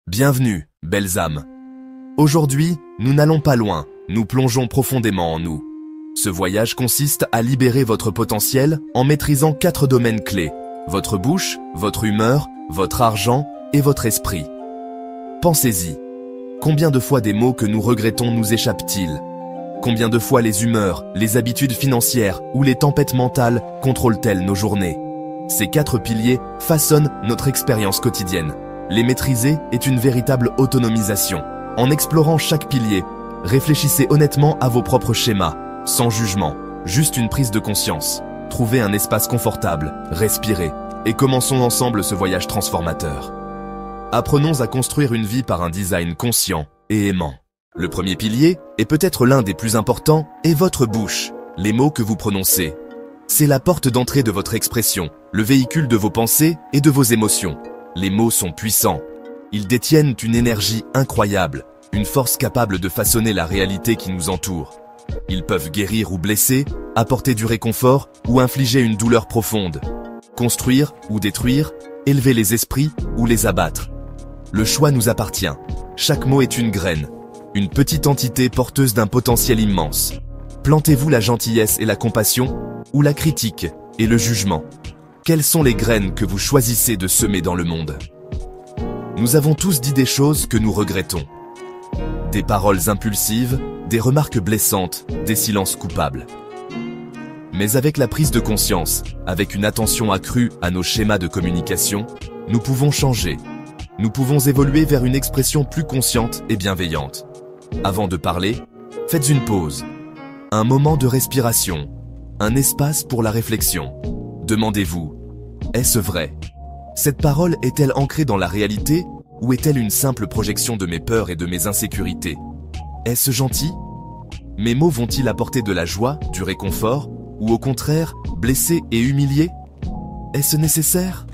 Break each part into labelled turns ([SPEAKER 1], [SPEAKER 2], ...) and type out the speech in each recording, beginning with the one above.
[SPEAKER 1] Bienvenue, belles âmes. Aujourd'hui, nous n'allons pas loin, nous plongeons profondément en nous. Ce voyage consiste à libérer votre potentiel en maîtrisant 4 domaines clés. Votre bouche, votre humeur, votre argent et votre esprit. Pensez-y. Combien de fois des mots que nous regrettons nous échappent-ils? Combien de fois les humeurs, les habitudes financières ou les tempêtes mentales contrôlent-elles nos journées? Ces 4 piliers façonnent notre expérience quotidienne. Les maîtriser est une véritable autonomisation. En explorant chaque pilier, réfléchissez honnêtement à vos propres schémas, sans jugement, juste une prise de conscience. Trouvez un espace confortable, respirez, et commençons ensemble ce voyage transformateur. Apprenons à construire une vie par un design conscient et aimant. Le premier pilier, et peut-être l'un des plus importants, est votre bouche, les mots que vous prononcez. C'est la porte d'entrée de votre expression, le véhicule de vos pensées et de vos émotions. Les mots sont puissants. Ils détiennent une énergie incroyable, une force capable de façonner la réalité qui nous entoure. Ils peuvent guérir ou blesser, apporter du réconfort ou infliger une douleur profonde. Construire ou détruire, élever les esprits ou les abattre. Le choix nous appartient. Chaque mot est une graine, une petite entité porteuse d'un potentiel immense. Plantez-vous la gentillesse et la compassion, ou la critique et le jugement. Quelles sont les graines que vous choisissez de semer dans le monde? Nous avons tous dit des choses que nous regrettons. Des paroles impulsives, des remarques blessantes, des silences coupables. Mais avec la prise de conscience, avec une attention accrue à nos schémas de communication, nous pouvons changer. Nous pouvons évoluer vers une expression plus consciente et bienveillante. Avant de parler, faites une pause. Un moment de respiration. Un espace pour la réflexion. Demandez-vous, est-ce vrai? Cette parole est-elle ancrée dans la réalité ou est-elle une simple projection de mes peurs et de mes insécurités? Est-ce gentil? Mes mots vont-ils apporter de la joie, du réconfort ou au contraire, blesser et humilier? Est-ce nécessaire?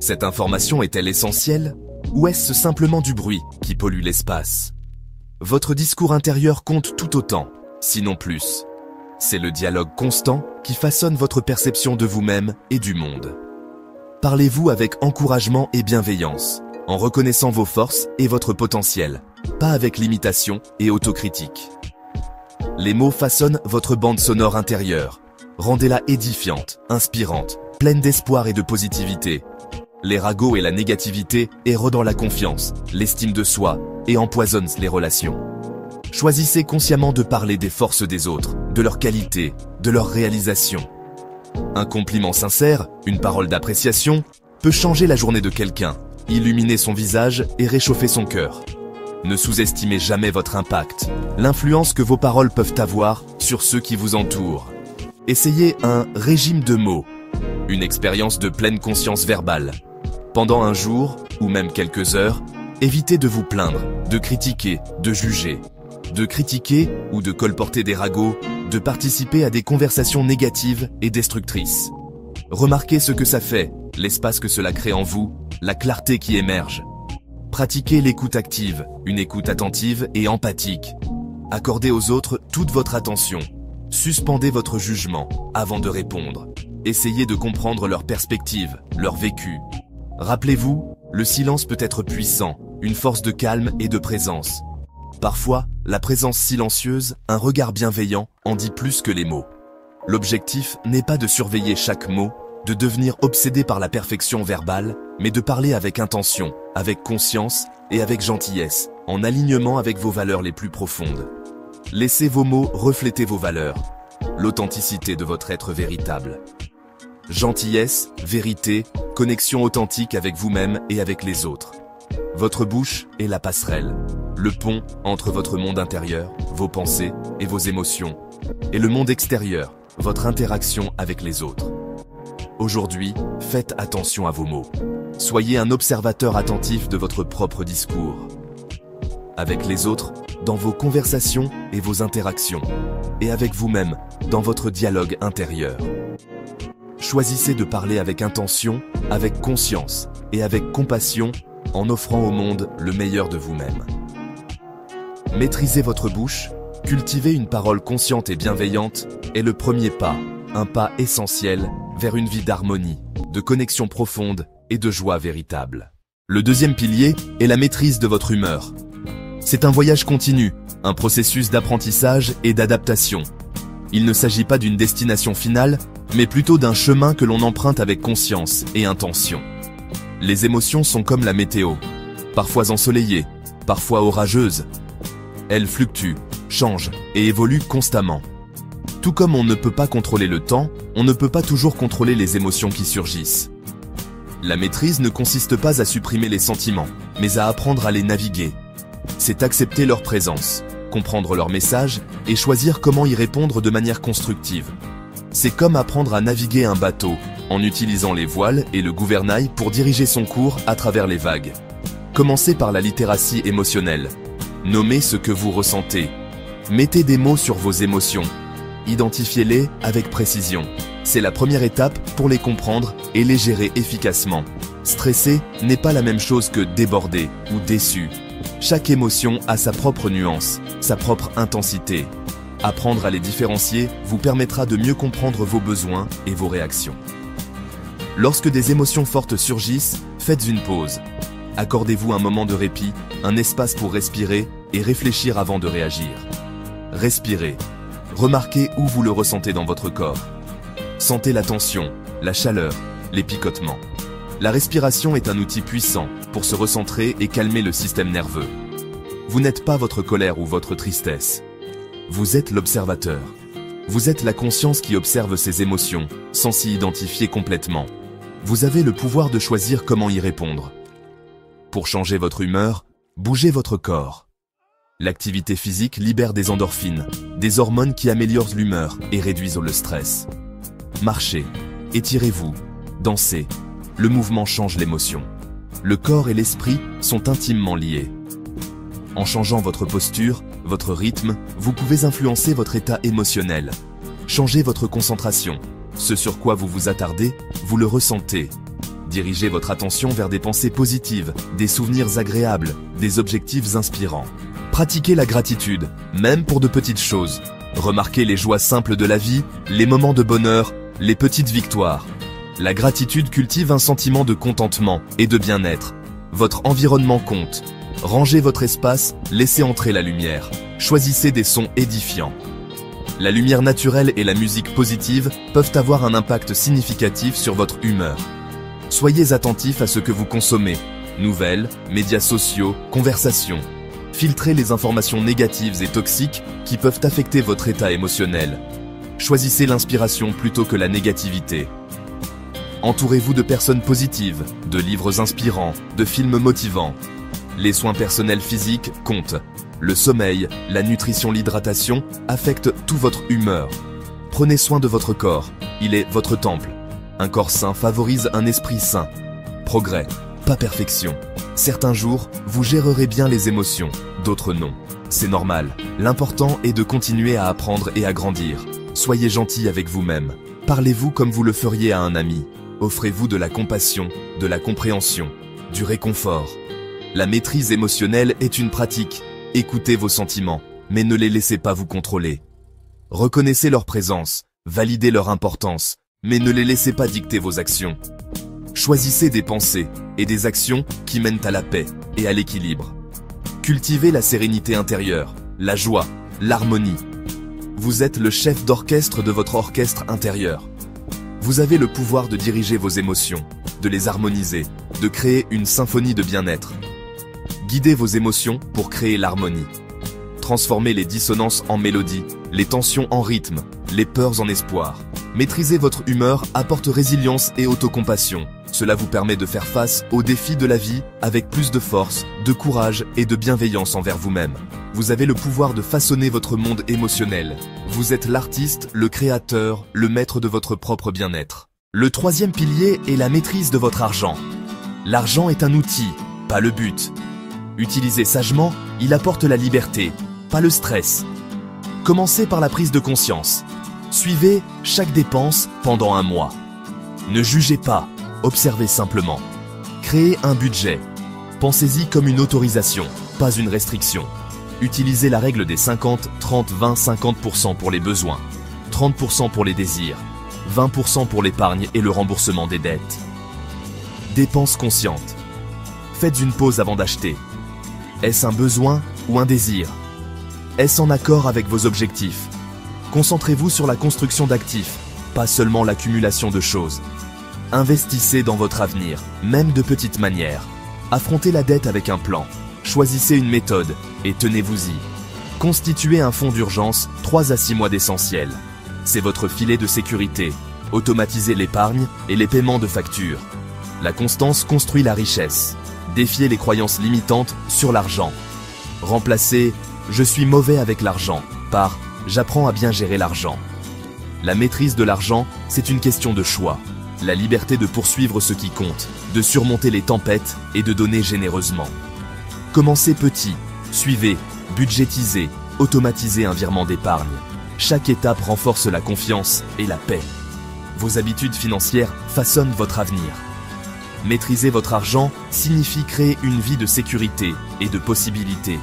[SPEAKER 1] Cette information est-elle essentielle ou est-ce simplement du bruit qui pollue l'espace? Votre discours intérieur compte tout autant, sinon plus. C'est le dialogue constant qui façonne votre perception de vous-même et du monde. Parlez-vous avec encouragement et bienveillance, en reconnaissant vos forces et votre potentiel, pas avec limitation et autocritique. Les mots façonnent votre bande sonore intérieure. Rendez-la édifiante, inspirante, pleine d'espoir et de positivité. Les ragots et la négativité érodent la confiance, l'estime de soi et empoisonnent les relations. Choisissez consciemment de parler des forces des autres, de leurs qualités, de leurs réalisations. Un compliment sincère, une parole d'appréciation, peut changer la journée de quelqu'un, illuminer son visage et réchauffer son cœur. Ne sous-estimez jamais votre impact, l'influence que vos paroles peuvent avoir sur ceux qui vous entourent. Essayez un régime de mots, une expérience de pleine conscience verbale. Pendant un jour, ou même quelques heures, évitez de vous plaindre, de critiquer, de juger. De critiquer ou de colporter des ragots, de participer à des conversations négatives et destructrices. Remarquez ce que ça fait, l'espace que cela crée en vous, la clarté qui émerge. Pratiquez l'écoute active, une écoute attentive et empathique. Accordez aux autres toute votre attention. Suspendez votre jugement avant de répondre. Essayez de comprendre leur perspective, leur vécu. Rappelez-vous, le silence peut être puissant, une force de calme et de présence. Parfois, la présence silencieuse, un regard bienveillant, en dit plus que les mots. L'objectif n'est pas de surveiller chaque mot, de devenir obsédé par la perfection verbale, mais de parler avec intention, avec conscience et avec gentillesse, en alignement avec vos valeurs les plus profondes. Laissez vos mots refléter vos valeurs, l'authenticité de votre être véritable. Gentillesse, vérité, connexion authentique avec vous-même et avec les autres. Votre bouche est la passerelle, le pont entre votre monde intérieur, vos pensées et vos émotions, et le monde extérieur, votre interaction avec les autres. Aujourd'hui, faites attention à vos mots. Soyez un observateur attentif de votre propre discours. Avec les autres, dans vos conversations et vos interactions, et avec vous-même, dans votre dialogue intérieur. Choisissez de parler avec intention, avec conscience et avec compassion, en offrant au monde le meilleur de vous-même. Maîtriser votre bouche, cultiver une parole consciente et bienveillante est le premier pas, un pas essentiel vers une vie d'harmonie, de connexion profonde et de joie véritable. Le deuxième pilier est la maîtrise de votre humeur. C'est un voyage continu, un processus d'apprentissage et d'adaptation. Il ne s'agit pas d'une destination finale, mais plutôt d'un chemin que l'on emprunte avec conscience et intention. Les émotions sont comme la météo, parfois ensoleillées, parfois orageuses. Elles fluctuent, changent et évoluent constamment. Tout comme on ne peut pas contrôler le temps, on ne peut pas toujours contrôler les émotions qui surgissent. La maîtrise ne consiste pas à supprimer les sentiments, mais à apprendre à les naviguer. C'est accepter leur présence, comprendre leur message et choisir comment y répondre de manière constructive. C'est comme apprendre à naviguer un bateau, en utilisant les voiles et le gouvernail pour diriger son cours à travers les vagues. Commencez par la littératie émotionnelle. Nommez ce que vous ressentez. Mettez des mots sur vos émotions. Identifiez-les avec précision. C'est la première étape pour les comprendre et les gérer efficacement. Stresser n'est pas la même chose que débordé ou déçu. Chaque émotion a sa propre nuance, sa propre intensité. Apprendre à les différencier vous permettra de mieux comprendre vos besoins et vos réactions. Lorsque des émotions fortes surgissent, faites une pause. Accordez-vous un moment de répit, un espace pour respirer et réfléchir avant de réagir. Respirez. Remarquez où vous le ressentez dans votre corps. Sentez la tension, la chaleur, les picotements. La respiration est un outil puissant pour se recentrer et calmer le système nerveux. Vous n'êtes pas votre colère ou votre tristesse. Vous êtes l'observateur. Vous êtes la conscience qui observe ses émotions, sans s'y identifier complètement. Vous avez le pouvoir de choisir comment y répondre. Pour changer votre humeur, bougez votre corps. L'activité physique libère des endorphines, des hormones qui améliorent l'humeur et réduisent le stress. Marchez, étirez-vous, dansez. Le mouvement change l'émotion. Le corps et l'esprit sont intimement liés. En changeant votre posture, votre rythme, vous pouvez influencer votre état émotionnel. Changez votre concentration. Ce sur quoi vous vous attardez, vous le ressentez. Dirigez votre attention vers des pensées positives, des souvenirs agréables, des objectifs inspirants. Pratiquez la gratitude, même pour de petites choses. Remarquez les joies simples de la vie, les moments de bonheur, les petites victoires. La gratitude cultive un sentiment de contentement et de bien-être. Votre environnement compte. Rangez votre espace, laissez entrer la lumière. Choisissez des sons édifiants. La lumière naturelle et la musique positive peuvent avoir un impact significatif sur votre humeur. Soyez attentif à ce que vous consommez. Nouvelles, médias sociaux, conversations. Filtrez les informations négatives et toxiques qui peuvent affecter votre état émotionnel. Choisissez l'inspiration plutôt que la négativité. Entourez-vous de personnes positives, de livres inspirants, de films motivants. Les soins personnels physiques comptent. Le sommeil, la nutrition, l'hydratation affectent toute votre humeur. Prenez soin de votre corps, il est votre temple. Un corps sain favorise un esprit sain. Progrès, pas perfection. Certains jours, vous gérerez bien les émotions, d'autres non. C'est normal, l'important est de continuer à apprendre et à grandir. Soyez gentil avec vous-même. Parlez-vous comme vous le feriez à un ami. Offrez-vous de la compassion, de la compréhension, du réconfort. La maîtrise émotionnelle est une pratique. Écoutez vos sentiments, mais ne les laissez pas vous contrôler. Reconnaissez leur présence, validez leur importance, mais ne les laissez pas dicter vos actions. Choisissez des pensées et des actions qui mènent à la paix et à l'équilibre. Cultivez la sérénité intérieure, la joie, l'harmonie. Vous êtes le chef d'orchestre de votre orchestre intérieur. Vous avez le pouvoir de diriger vos émotions, de les harmoniser, de créer une symphonie de bien-être. Guidez vos émotions pour créer l'harmonie. Transformez les dissonances en mélodie, les tensions en rythme, les peurs en espoir. Maîtriser votre humeur apporte résilience et autocompassion. Cela vous permet de faire face aux défis de la vie avec plus de force, de courage et de bienveillance envers vous-même. Vous avez le pouvoir de façonner votre monde émotionnel. Vous êtes l'artiste, le créateur, le maître de votre propre bien-être. Le troisième pilier est la maîtrise de votre argent. L'argent est un outil, pas le but. Utilisé sagement, il apporte la liberté, pas le stress. Commencez par la prise de conscience. Suivez chaque dépense pendant un mois. Ne jugez pas, observez simplement. Créez un budget. Pensez-y comme une autorisation, pas une restriction. Utilisez la règle des 50, 30, 20, 50% pour les besoins, 30% pour les désirs, 20% pour l'épargne et le remboursement des dettes. Dépenses conscientes. Faites une pause avant d'acheter. Est-ce un besoin ou un désir? Est-ce en accord avec vos objectifs? Concentrez-vous sur la construction d'actifs, pas seulement l'accumulation de choses. Investissez dans votre avenir, même de petites manières. Affrontez la dette avec un plan. Choisissez une méthode et tenez-vous-y. Constituez un fonds d'urgence 3 à 6 mois d'essentiel. C'est votre filet de sécurité. Automatisez l'épargne et les paiements de factures. La constance construit la richesse. Défiez les croyances limitantes sur l'argent. Remplacez « je suis mauvais avec l'argent » par « j'apprends à bien gérer l'argent ». La maîtrise de l'argent, c'est une question de choix. La liberté de poursuivre ce qui compte, de surmonter les tempêtes et de donner généreusement. Commencez petit, suivez, budgétisez, automatisez un virement d'épargne. Chaque étape renforce la confiance et la paix. Vos habitudes financières façonnent votre avenir. Maîtriser votre argent signifie créer une vie de sécurité et de possibilités.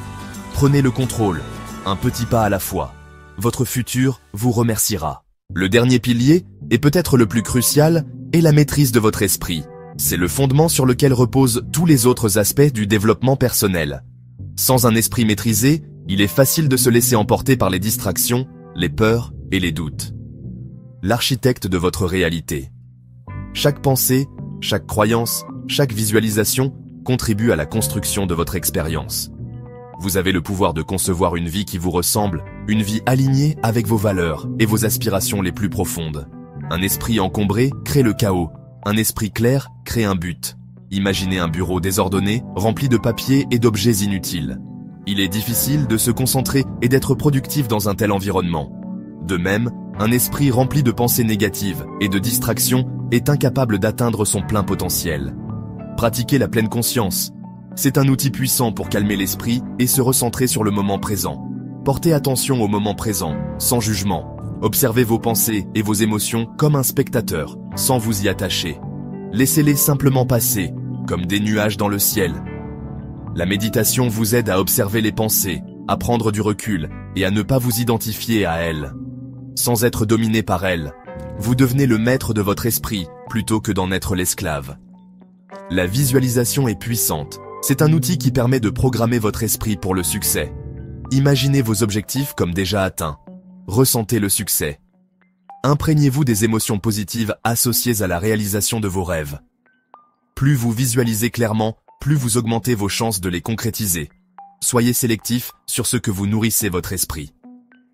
[SPEAKER 1] Prenez le contrôle, un petit pas à la fois. Votre futur vous remerciera. Le dernier pilier, et peut-être le plus crucial, est la maîtrise de votre esprit. C'est le fondement sur lequel reposent tous les autres aspects du développement personnel. Sans un esprit maîtrisé, il est facile de se laisser emporter par les distractions, les peurs et les doutes. L'architecte de votre réalité. Chaque pensée, chaque croyance, chaque visualisation contribue à la construction de votre expérience. Vous avez le pouvoir de concevoir une vie qui vous ressemble, une vie alignée avec vos valeurs et vos aspirations les plus profondes. Un esprit encombré crée le chaos, un esprit clair crée un but. Imaginez un bureau désordonné, rempli de papiers et d'objets inutiles. Il est difficile de se concentrer et d'être productif dans un tel environnement. De même, un esprit rempli de pensées négatives et de distractions est incapable d'atteindre son plein potentiel. Pratiquez la pleine conscience. C'est un outil puissant pour calmer l'esprit et se recentrer sur le moment présent. Portez attention au moment présent, sans jugement. Observez vos pensées et vos émotions comme un spectateur, sans vous y attacher. Laissez-les simplement passer, comme des nuages dans le ciel. La méditation vous aide à observer les pensées, à prendre du recul et à ne pas vous identifier à elles. Sans être dominé par elles, vous devenez le maître de votre esprit plutôt que d'en être l'esclave. La visualisation est puissante. C'est un outil qui permet de programmer votre esprit pour le succès. Imaginez vos objectifs comme déjà atteints. Ressentez le succès. Imprégnez-vous des émotions positives associées à la réalisation de vos rêves. Plus vous visualisez clairement, plus vous augmentez vos chances de les concrétiser. Soyez sélectif sur ce que vous nourrissez votre esprit.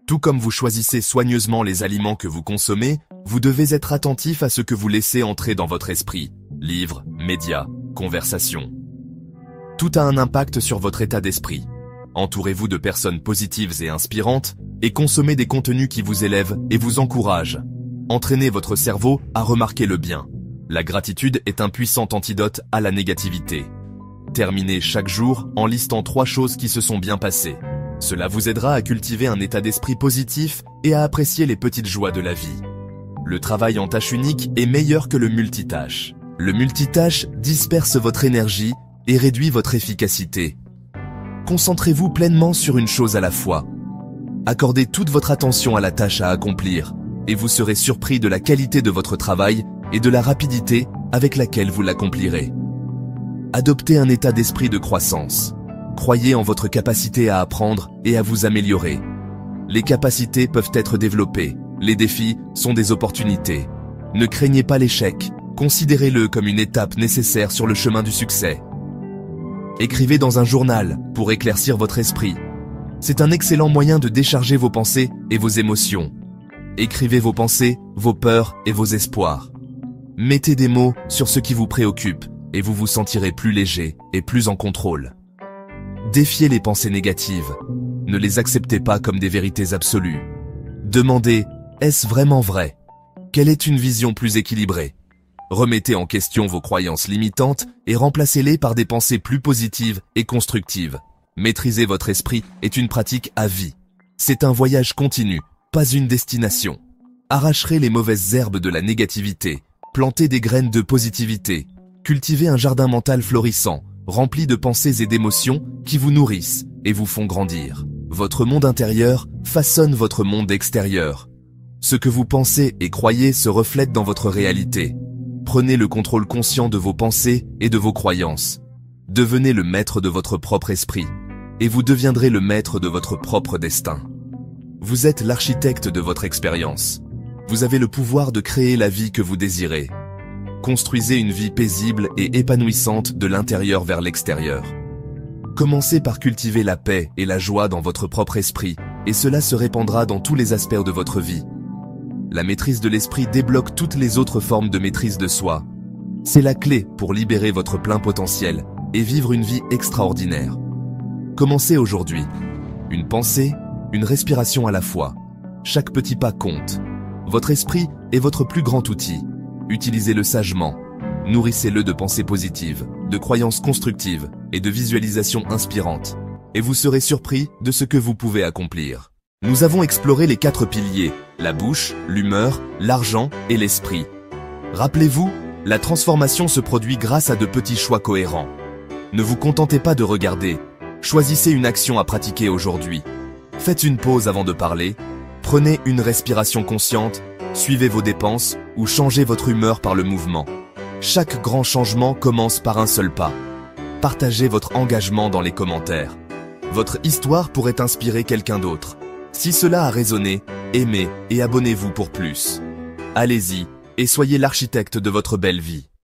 [SPEAKER 1] Tout comme vous choisissez soigneusement les aliments que vous consommez, vous devez être attentif à ce que vous laissez entrer dans votre esprit. Livres, médias, conversations. Tout a un impact sur votre état d'esprit. Entourez-vous de personnes positives et inspirantes et consommez des contenus qui vous élèvent et vous encouragent. Entraînez votre cerveau à remarquer le bien. La gratitude est un puissant antidote à la négativité. Terminez chaque jour en listant 3 choses qui se sont bien passées. Cela vous aidera à cultiver un état d'esprit positif et à apprécier les petites joies de la vie. Le travail en tâche unique est meilleur que le multitâche. Le multitâche disperse votre énergie et réduit votre efficacité. Concentrez-vous pleinement sur une chose à la fois. Accordez toute votre attention à la tâche à accomplir et vous serez surpris de la qualité de votre travail et de la rapidité avec laquelle vous l'accomplirez. Adoptez un état d'esprit de croissance. Croyez en votre capacité à apprendre et à vous améliorer. Les capacités peuvent être développées. Les défis sont des opportunités. Ne craignez pas l'échec. Considérez-le comme une étape nécessaire sur le chemin du succès. Écrivez dans un journal pour éclaircir votre esprit. C'est un excellent moyen de décharger vos pensées et vos émotions. Écrivez vos pensées, vos peurs et vos espoirs. Mettez des mots sur ce qui vous préoccupe et vous vous sentirez plus léger et plus en contrôle. Défiez les pensées négatives. Ne les acceptez pas comme des vérités absolues. Demandez, est-ce vraiment vrai? Quelle est une vision plus équilibrée? Remettez en question vos croyances limitantes et remplacez-les par des pensées plus positives et constructives. Maîtriser votre esprit est une pratique à vie. C'est un voyage continu, pas une destination. Arracherez les mauvaises herbes de la négativité, plantez des graines de positivité, cultivez un jardin mental florissant, rempli de pensées et d'émotions qui vous nourrissent et vous font grandir. Votre monde intérieur façonne votre monde extérieur. Ce que vous pensez et croyez se reflète dans votre réalité. Prenez le contrôle conscient de vos pensées et de vos croyances. Devenez le maître de votre propre esprit, et vous deviendrez le maître de votre propre destin. Vous êtes l'architecte de votre expérience. Vous avez le pouvoir de créer la vie que vous désirez. Construisez une vie paisible et épanouissante de l'intérieur vers l'extérieur. Commencez par cultiver la paix et la joie dans votre propre esprit, et cela se répandra dans tous les aspects de votre vie. La maîtrise de l'esprit débloque toutes les autres formes de maîtrise de soi. C'est la clé pour libérer votre plein potentiel et vivre une vie extraordinaire. Commencez aujourd'hui. Une pensée, une respiration à la fois. Chaque petit pas compte. Votre esprit est votre plus grand outil. Utilisez-le sagement. Nourrissez-le de pensées positives, de croyances constructives et de visualisations inspirantes. Et vous serez surpris de ce que vous pouvez accomplir. Nous avons exploré les 4 piliers, la bouche, l'humeur, l'argent et l'esprit. Rappelez-vous, la transformation se produit grâce à de petits choix cohérents. Ne vous contentez pas de regarder, choisissez une action à pratiquer aujourd'hui. Faites une pause avant de parler, prenez une respiration consciente, suivez vos dépenses ou changez votre humeur par le mouvement. Chaque grand changement commence par un seul pas. Partagez votre engagement dans les commentaires. Votre histoire pourrait inspirer quelqu'un d'autre. Si cela a résonné, aimez et abonnez-vous pour plus. Allez-y et soyez l'architecte de votre belle vie.